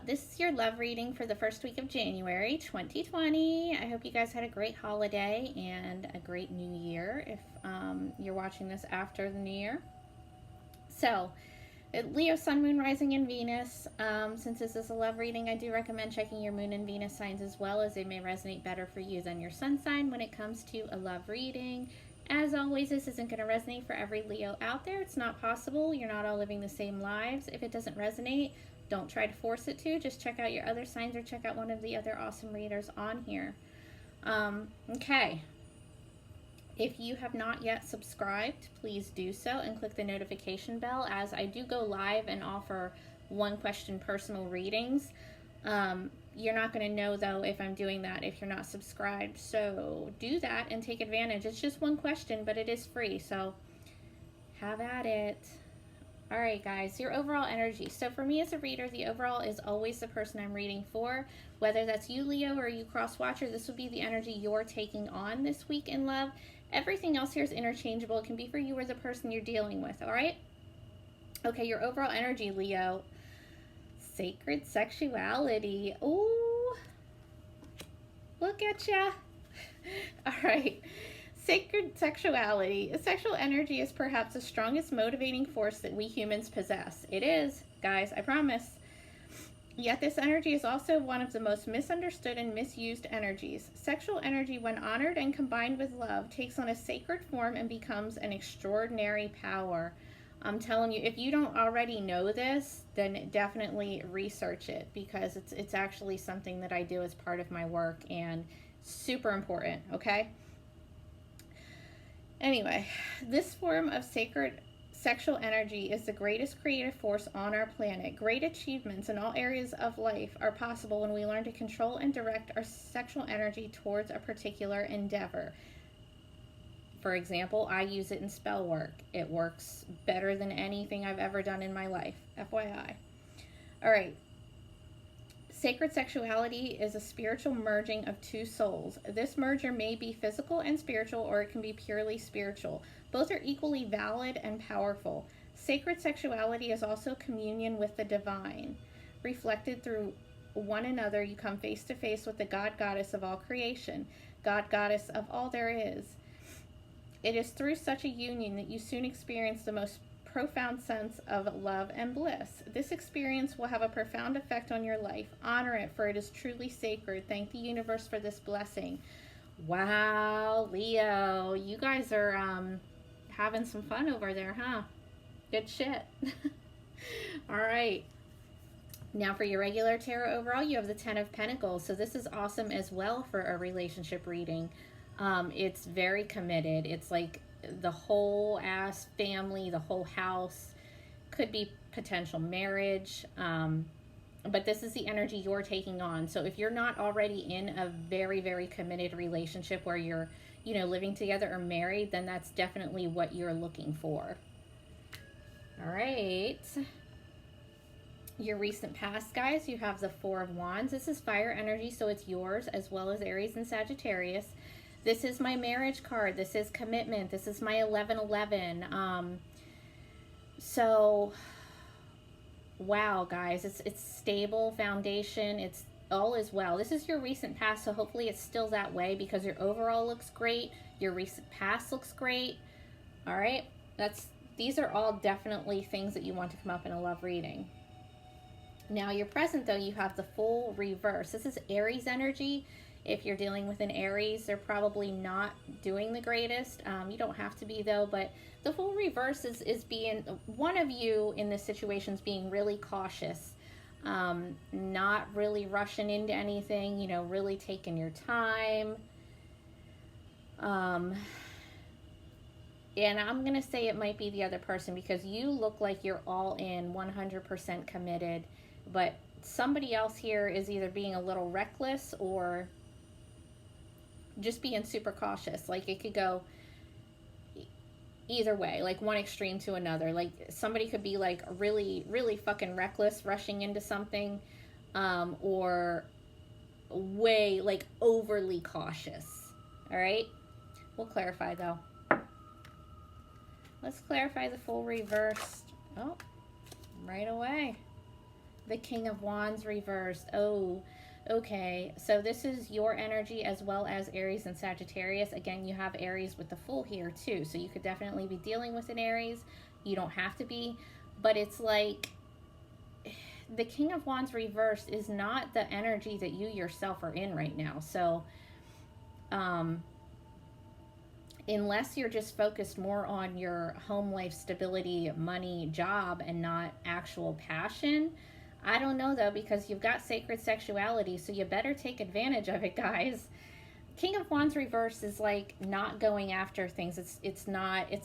This is your love reading for the first week of January 2020. I hope you guys had a great holiday and a great new year if you're watching this after the new year. So, Leo, Sun, Moon, Rising, and Venus. Since this is a love reading, I do recommend checking your Moon and Venus signs as well, as they may resonate better for you than your Sun sign when it comes to a love reading. As always, this isn't going to resonate for every Leo out there. It's not possible. You're not all living the same lives. If it doesn't resonate, don't try to force it to. Just check out your other signs or check out one of the other awesome readers on here. Okay. If you have not yet subscribed, please do so and click the notification bell, as I do go live and offer one question personal readings. You're not going to know, though, if I'm doing that if you're not subscribed. So do that and take advantage. It's just one question, but it is free. So have at it. All right, guys, your overall energy. So for me as a reader, the overall is always the person I'm reading for. Whether that's you, Leo, or you cross-watcher, this will be the energy you're taking on this week in love. Everything else here is interchangeable. It can be for you or the person you're dealing with, all right? Okay, your overall energy, Leo. Sacred sexuality. Ooh, look at ya. All right. Sacred sexuality. Sexual energy is perhaps the strongest motivating force that we humans possess. It is, guys, I promise. Yet this energy is also one of the most misunderstood and misused energies. Sexual energy, when honored and combined with love, takes on a sacred form and becomes an extraordinary power. I'm telling you, if you don't already know this, then definitely research it, because it's actually something that I do as part of my work and super important, okay? Anyway, this form of sacred sexual energy is the greatest creative force on our planet. Great achievements in all areas of life are possible when we learn to control and direct our sexual energy towards a particular endeavor. For example, I use it in spell work. It works better than anything I've ever done in my life, FYI. All right. Sacred sexuality is a spiritual merging of two souls. This merger may be physical and spiritual, or it can be purely spiritual. Both are equally valid and powerful. Sacred sexuality is also communion with the divine. Reflected through one another, you come face to face with the God Goddess of all creation, God Goddess of all there is. It is through such a union that you soon experience the most profound sense of love and bliss. This experience will have a profound effect on your life. Honor it, for it is truly sacred. Thank the universe for this blessing. Wow, Leo, you guys are having some fun over there, huh? Good shit. All right. Now for your regular tarot overall, you have the Ten of Pentacles. So this is awesome as well for a relationship reading. It's very committed. It's like the whole ass family, the whole house. Could be potential marriage. But this is the energy you're taking on. So if you're not already in a very, very committed relationship where you're, living together or married, then that's definitely what you're looking for. All right. Your recent past, guys, you have the Four of Wands. This is fire energy, so it's yours as well as Aries and Sagittarius. This is my marriage card. This is commitment. This is my 1111. So, wow, guys, it's stable foundation. It's all is well. This is your recent past, so hopefully it's still that way, because your overall looks great. Your recent past looks great. All right, these are all definitely things that you want to come up in a love reading. Now, your present, though, you have the full reverse. This is Aries energy. If you're dealing with an Aries, they're probably not doing the greatest. You don't have to be, though, but the full reverse is being, one of you in this situation is being really cautious, not really rushing into anything, really taking your time. And I'm going to say it might be the other person, because you look like you're all in, 100% committed, but somebody else here is either being a little reckless or just being super cautious. Like, it could go either way, like one extreme to another. Like, somebody could be like really, really fucking reckless, rushing into something, or way like overly cautious. All right, we'll clarify though. Let's clarify the full reverse. Oh, right away. The King of Wands reversed. Oh, okay. So this is your energy as well as Aries and Sagittarius. Again, you have Aries with the Fool here too. So you could definitely be dealing with an Aries. You don't have to be. But it's like the King of Wands reversed is not the energy that you yourself are in right now. So, unless you're just focused more on your home life stability, money, job, and not actual passion, I don't know though, because you've got sacred sexuality, so you better take advantage of it, guys. King of Wands reverse is like not going after things. It's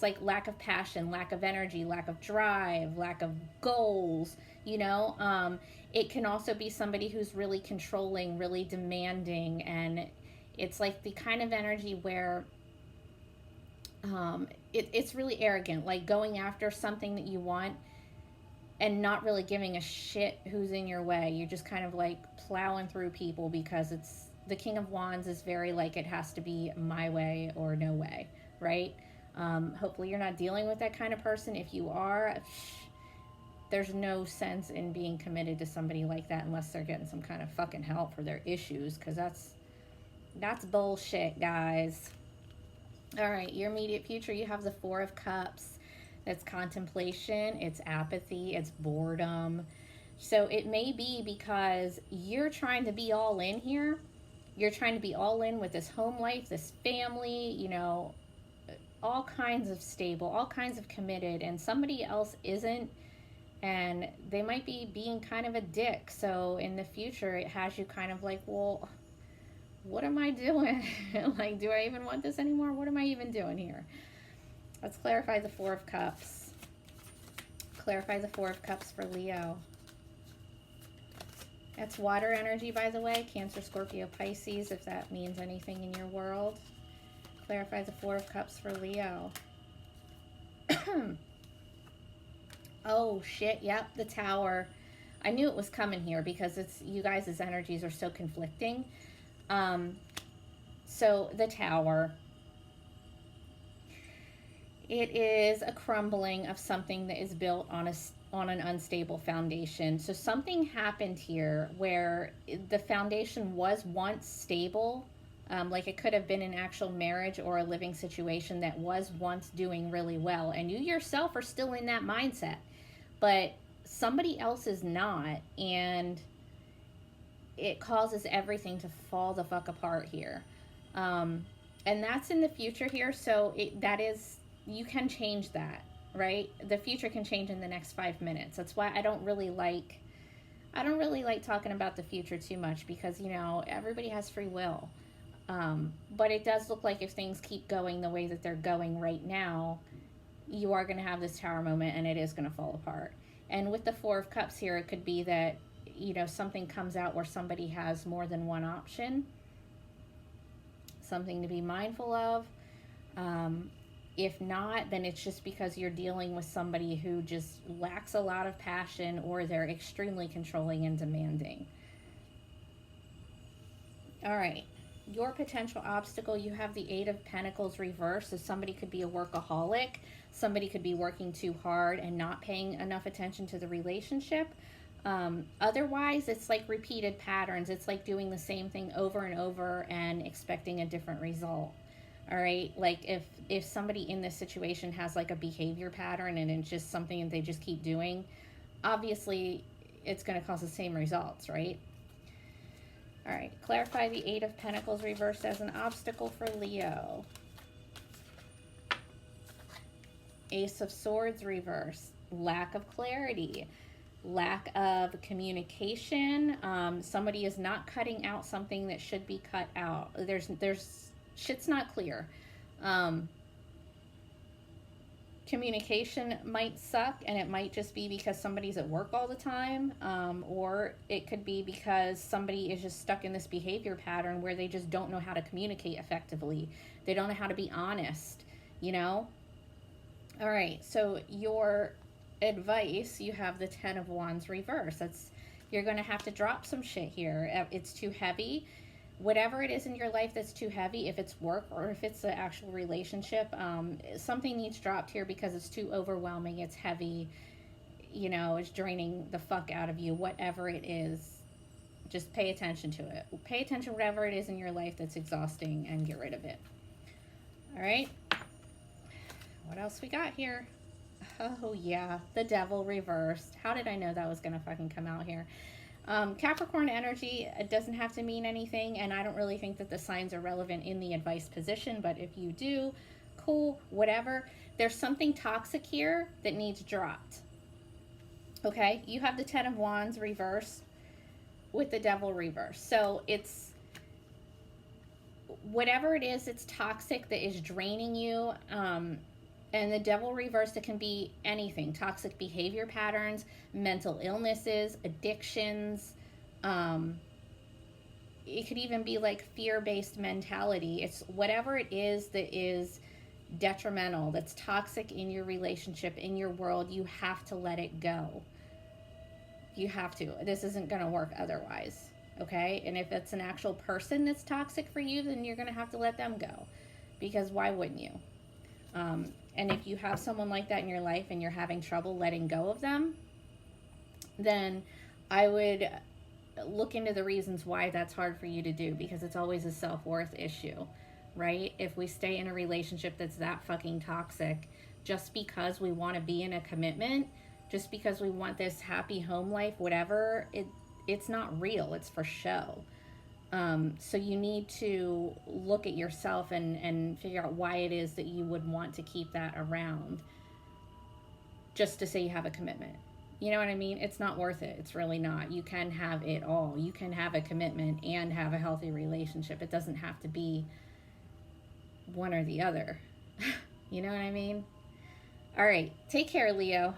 like lack of passion, lack of energy, lack of drive, lack of goals, you know. It can also be somebody who's really controlling, really demanding, and it's like the kind of energy where it's really arrogant, like going after something that you want and not really giving a shit who's in your way. You're just kind of like plowing through people because it's the King of Wands is very like it has to be my way or no way, right? Hopefully you're not dealing with that kind of person. If you are, there's no sense in being committed to somebody like that unless they're getting some kind of fucking help for their issues, because that's bullshit, guys. All right, your immediate future, you have the Four of Cups. That's contemplation, it's apathy, it's boredom. So it may be because you're trying to be all in here. You're trying to be all in with this home life, this family, you know, all kinds of stable, all kinds of committed, and somebody else isn't, and they might be being kind of a dick. So in the future, it has you kind of like, well, what am I doing? Like, do I even want this anymore? What am I even doing here? Let's clarify the Four of Cups. Clarify the Four of Cups for Leo. That's water energy, by the way. Cancer, Scorpio, Pisces, if that means anything in your world. Clarify the Four of Cups for Leo. Oh, shit. Yep, the Tower. I knew it was coming here because it's you guys' energies are so conflicting. So the Tower. It is a crumbling of something that is built on an unstable foundation. So something happened here where the foundation was once stable, like it could have been an actual marriage or a living situation that was once doing really well, and you yourself are still in that mindset, but somebody else is not, and it causes everything to fall the fuck apart here. And that's in the future here, so that is, you can change that, right? The future can change in the next 5 minutes. That's why I don't really like talking about the future too much, because, you know, everybody has free will. But it does look like if things keep going the way that they're going right now, you are going to have this Tower moment and it is going to fall apart. And with the Four of Cups here, it could be that, you know, something comes out where somebody has more than one option. Something to be mindful of. If not, then it's just because you're dealing with somebody who just lacks a lot of passion, or they're extremely controlling and demanding. All right. Your potential obstacle, you have the Eight of Pentacles reversed. So somebody could be a workaholic. Somebody could be working too hard and not paying enough attention to the relationship. Otherwise, it's like repeated patterns. It's like doing the same thing over and over and expecting a different result. All right, like if somebody in this situation has like a behavior pattern and it's just something that they just keep doing, obviously it's going to cause the same results, right? All right, clarify the Eight of Pentacles reversed as an obstacle for Leo. Ace of Swords reversed. Lack of clarity, lack of communication. Somebody is not cutting out something that should be cut out. There's shit's not clear. Communication might suck, and it might just be because somebody's at work all the time, or it could be because somebody is just stuck in this behavior pattern where they just don't know how to communicate effectively. They don't know how to be honest, you know? All right, so your advice, you have the Ten of Wands reverse. You're going to have to drop some shit here. It's too heavy. Whatever it is in your life that's too heavy, if it's work or if it's an actual relationship, something needs dropped here because it's too overwhelming, it's heavy. is draining the fuck out of you, whatever it is. Just pay attention to it. Pay attention to whatever it is in your life that's exhausting and get rid of it. All right. What else we got here? Oh, yeah. The Devil reversed. How did I know that was going to fucking come out here? Capricorn energy, it doesn't have to mean anything, and I don't really think that the signs are relevant in the advice position, but if you do, cool, whatever. There's something toxic here that needs dropped. Okay? You have the Ten of Wands reverse with the Devil reverse. So it's whatever it is that's toxic, that is draining you, and the Devil reverse, it can be anything. Toxic behavior patterns, mental illnesses, addictions. It could even be like fear-based mentality. It's whatever it is that is detrimental, that's toxic in your relationship, in your world. You have to let it go. You have to. This isn't going to work otherwise. Okay? And if it's an actual person that's toxic for you, then you're going to have to let them go. Because why wouldn't you? And if you have someone like that in your life and you're having trouble letting go of them, then I would look into the reasons why that's hard for you to do, because it's always a self-worth issue, right? If we stay in a relationship that's that fucking toxic, just because we want to be in a commitment, just because we want this happy home life, whatever, it's not real. It's for show. So you need to look at yourself and figure out why it is that you would want to keep that around just to say you have a commitment. You know what I mean? It's not worth it. It's really not. You can have it all. You can have a commitment and have a healthy relationship. It doesn't have to be one or the other. You know what I mean? All right. Take care, Leo.